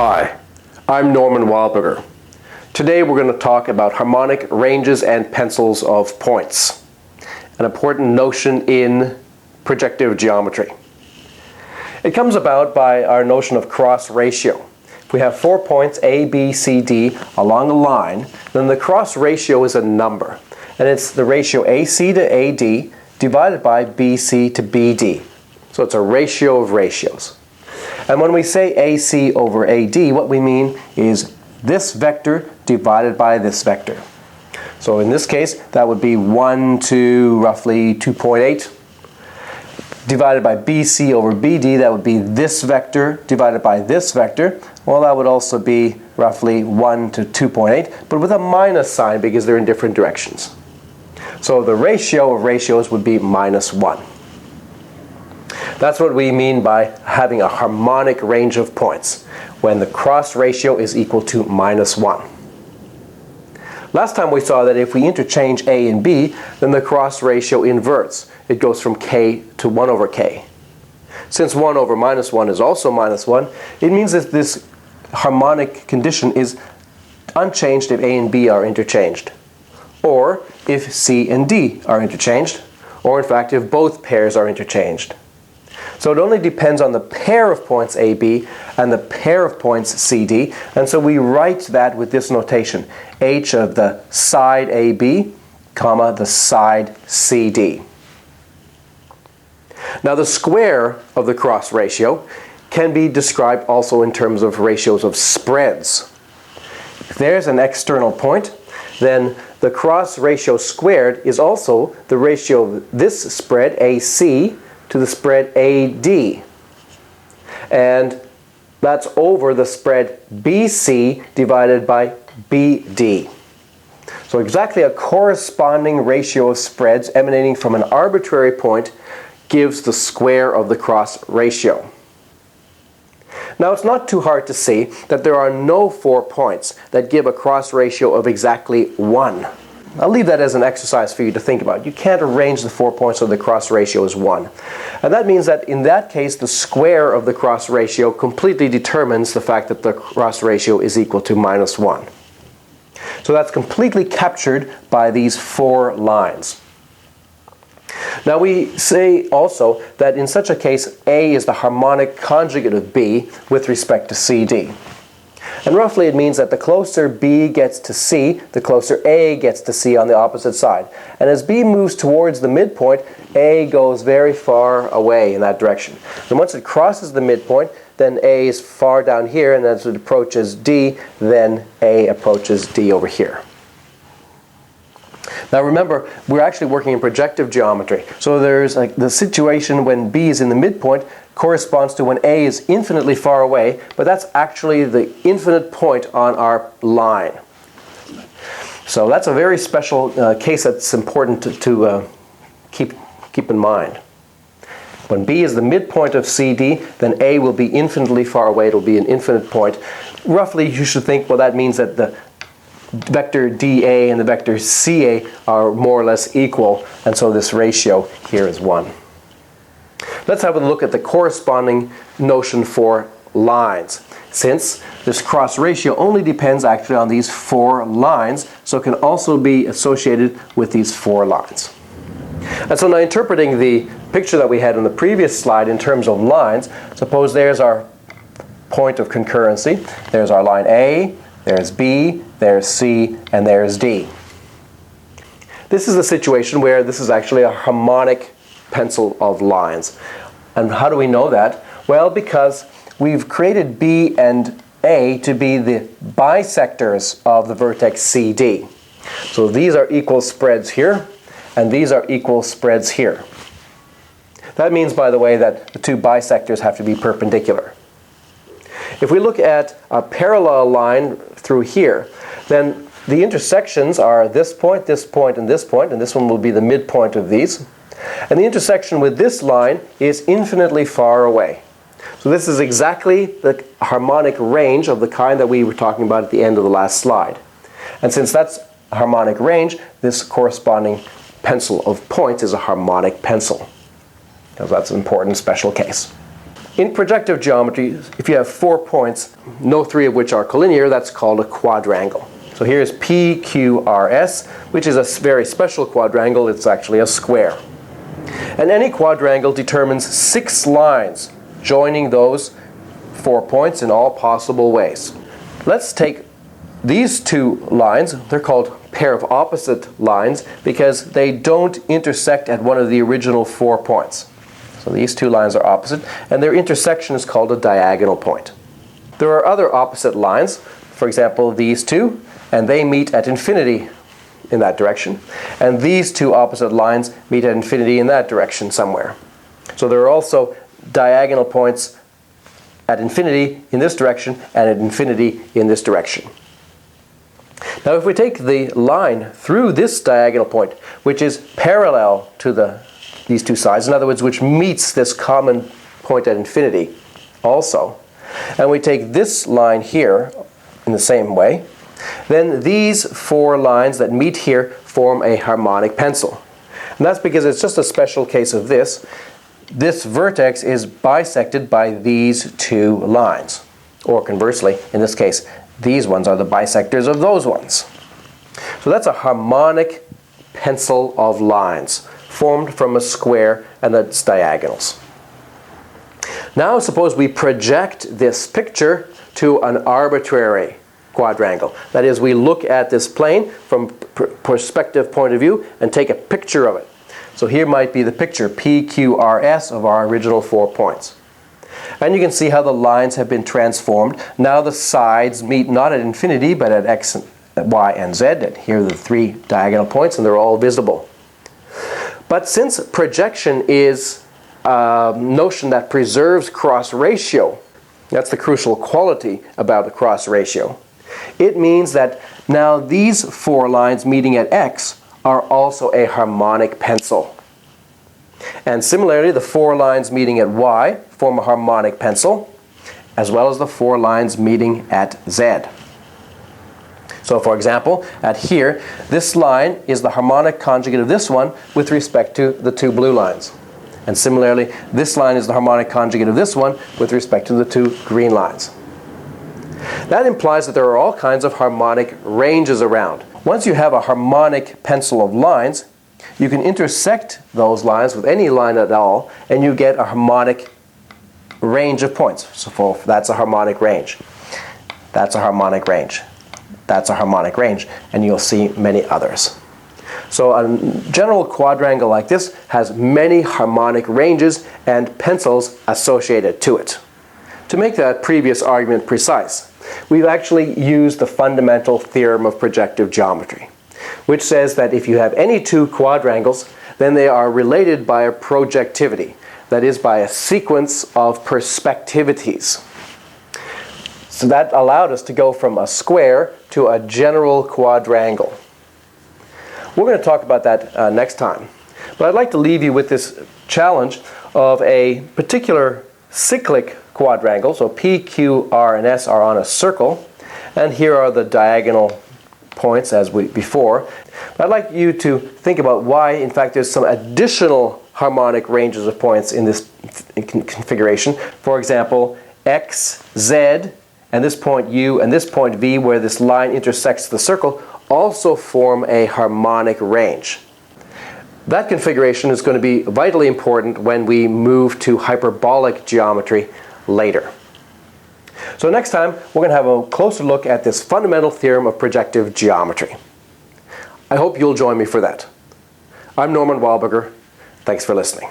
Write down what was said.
Hi, I'm Norman Wildberger. Today we're going to talk about harmonic ranges and pencils of points, an important notion in projective geometry. It comes about by our notion of cross ratio. If we have 4 points A, B, C, D along a line, then the cross ratio is a number, and it's the ratio AC to AD divided by BC to BD. So it's a ratio of ratios. And when we say AC over AD, what we mean is this vector divided by this vector. So in this case, that would be 1 to roughly 2.8. Divided by BC over BD, that would be this vector divided by this vector. Well, that would also be roughly 1 to 2.8, but with a minus sign because they're in different directions. So the ratio of ratios would be -1. That's what we mean by having a harmonic range of points, when the cross ratio is equal to -1. Last time we saw that if we interchange A and B, then the cross ratio inverts. It goes from K to 1 over K. Since 1 over -1 is also -1, it means that this harmonic condition is unchanged if A and B are interchanged, or if C and D are interchanged, or in fact if both pairs are interchanged. So it only depends on the pair of points AB and the pair of points CD, and so we write that with this notation, H of the side AB, comma, the side CD. Now the square of the cross ratio can be described also in terms of ratios of spreads. If there's an external point, then the cross ratio squared is also the ratio of this spread, AC, to the spread AD. And that's over the spread BC divided by BD. So exactly a corresponding ratio of spreads emanating from an arbitrary point gives the square of the cross ratio. Now it's not too hard to see that there are no 4 points that give a cross ratio of exactly 1. I'll leave that as an exercise for you to think about. You can't arrange the 4 points so the cross ratio is 1. And that means that in that case, the square of the cross ratio completely determines the fact that the cross ratio is equal to -1. So that's completely captured by these 4 lines. Now we say also that in such a case, A is the harmonic conjugate of B with respect to CD. And roughly it means that the closer B gets to C, the closer A gets to C on the opposite side. And as B moves towards the midpoint, A goes very far away in that direction. And once it crosses the midpoint, then A is far down here, and as it approaches D, then A approaches D over here. Now remember, we're actually working in projective geometry. So there's like the situation when B is in the midpoint corresponds to when A is infinitely far away, but that's actually the infinite point on our line. So that's a very special case that's important to keep in mind. When B is the midpoint of CD, then A will be infinitely far away. It'll be an infinite point. Roughly, you should think, well, that means that the vector dA and the vector CA are more or less equal, and so this ratio here is 1. Let's have a look at the corresponding notion for lines. Since this cross ratio only depends actually on these 4 lines, so it can also be associated with these 4 lines. And so now interpreting the picture that we had on the previous slide in terms of lines, suppose there's our point of concurrency. There's our line A, there's B, there's C, and there's D. This is a situation where this is actually a harmonic pencil of lines. And how do we know that? Well, because we've created B and A to be the bisectors of the vertex CD. So these are equal spreads here, and these are equal spreads here. That means, by the way, that the 2 bisectors have to be perpendicular. If we look at a parallel line through here, then the intersections are this point, and this one will be the midpoint of these. And the intersection with this line is infinitely far away. So this is exactly the harmonic range of the kind that we were talking about at the end of the last slide. And since that's a harmonic range, this corresponding pencil of points is a harmonic pencil, because that's an important special case. In projective geometry, if you have 4 points, no 3 of which are collinear, that's called a quadrangle. So here's PQRS, which is a very special quadrangle. It's actually a square. And any quadrangle determines 6 lines joining those 4 points in all possible ways. Let's take these 2 lines. They're called pair of opposite lines because they don't intersect at one of the original 4 points. So these 2 lines are opposite, and their intersection is called a diagonal point. There are other opposite lines, for example these 2, and they meet at infinity in that direction. And these 2 opposite lines meet at infinity in that direction somewhere. So there are also diagonal points at infinity in this direction and at infinity in this direction. Now if we take the line through this diagonal point, which is parallel to these 2 sides, in other words, which meets this common point at infinity also, and we take this line here in the same way, then these 4 lines that meet here form a harmonic pencil. And that's because it's just a special case of this. This vertex is bisected by these 2 lines. Or conversely, in this case, these ones are the bisectors of those ones. So that's a harmonic pencil of lines formed from a square and its diagonals. Now suppose we project this picture to an arbitrary quadrangle. That is, we look at this plane from perspective point of view and take a picture of it. So here might be the picture PQRS of our original 4 points. And you can see how the lines have been transformed. Now the sides meet not at infinity but at x, y, and z. And here are the 3 diagonal points, and they're all visible. But since projection is a notion that preserves cross ratio, that's the crucial quality about the cross ratio, it means that now these 4 lines meeting at x are also a harmonic pencil. And similarly, the 4 lines meeting at y form a harmonic pencil, as well as the 4 lines meeting at z. So for example, at here, this line is the harmonic conjugate of this one with respect to the 2 blue lines. And similarly, this line is the harmonic conjugate of this one with respect to the 2 green lines. That implies that there are all kinds of harmonic ranges around. Once you have a harmonic pencil of lines, you can intersect those lines with any line at all, and you get a harmonic range of points. So that's a harmonic range. That's a harmonic range. That's a harmonic range, and you'll see many others. So a general quadrangle like this has many harmonic ranges and pencils associated to it. To make that previous argument precise, we've actually used the fundamental theorem of projective geometry, which says that if you have any 2 quadrangles, then they are related by a projectivity, that is, by a sequence of perspectivities. So that allowed us to go from a square to a general quadrangle. We're going to talk about that next time. But I'd like to leave you with this challenge of a particular cyclic quadrangle. So P, Q, R, and S are on a circle. And here are the diagonal points as before. But I'd like you to think about why, in fact, there's some additional harmonic ranges of points in this configuration. For example, X, Z, and this point U and this point V, where this line intersects the circle, also form a harmonic range. That configuration is going to be vitally important when we move to hyperbolic geometry later. So next time, we're going to have a closer look at this fundamental theorem of projective geometry. I hope you'll join me for that. I'm Norman Wildberger. Thanks for listening.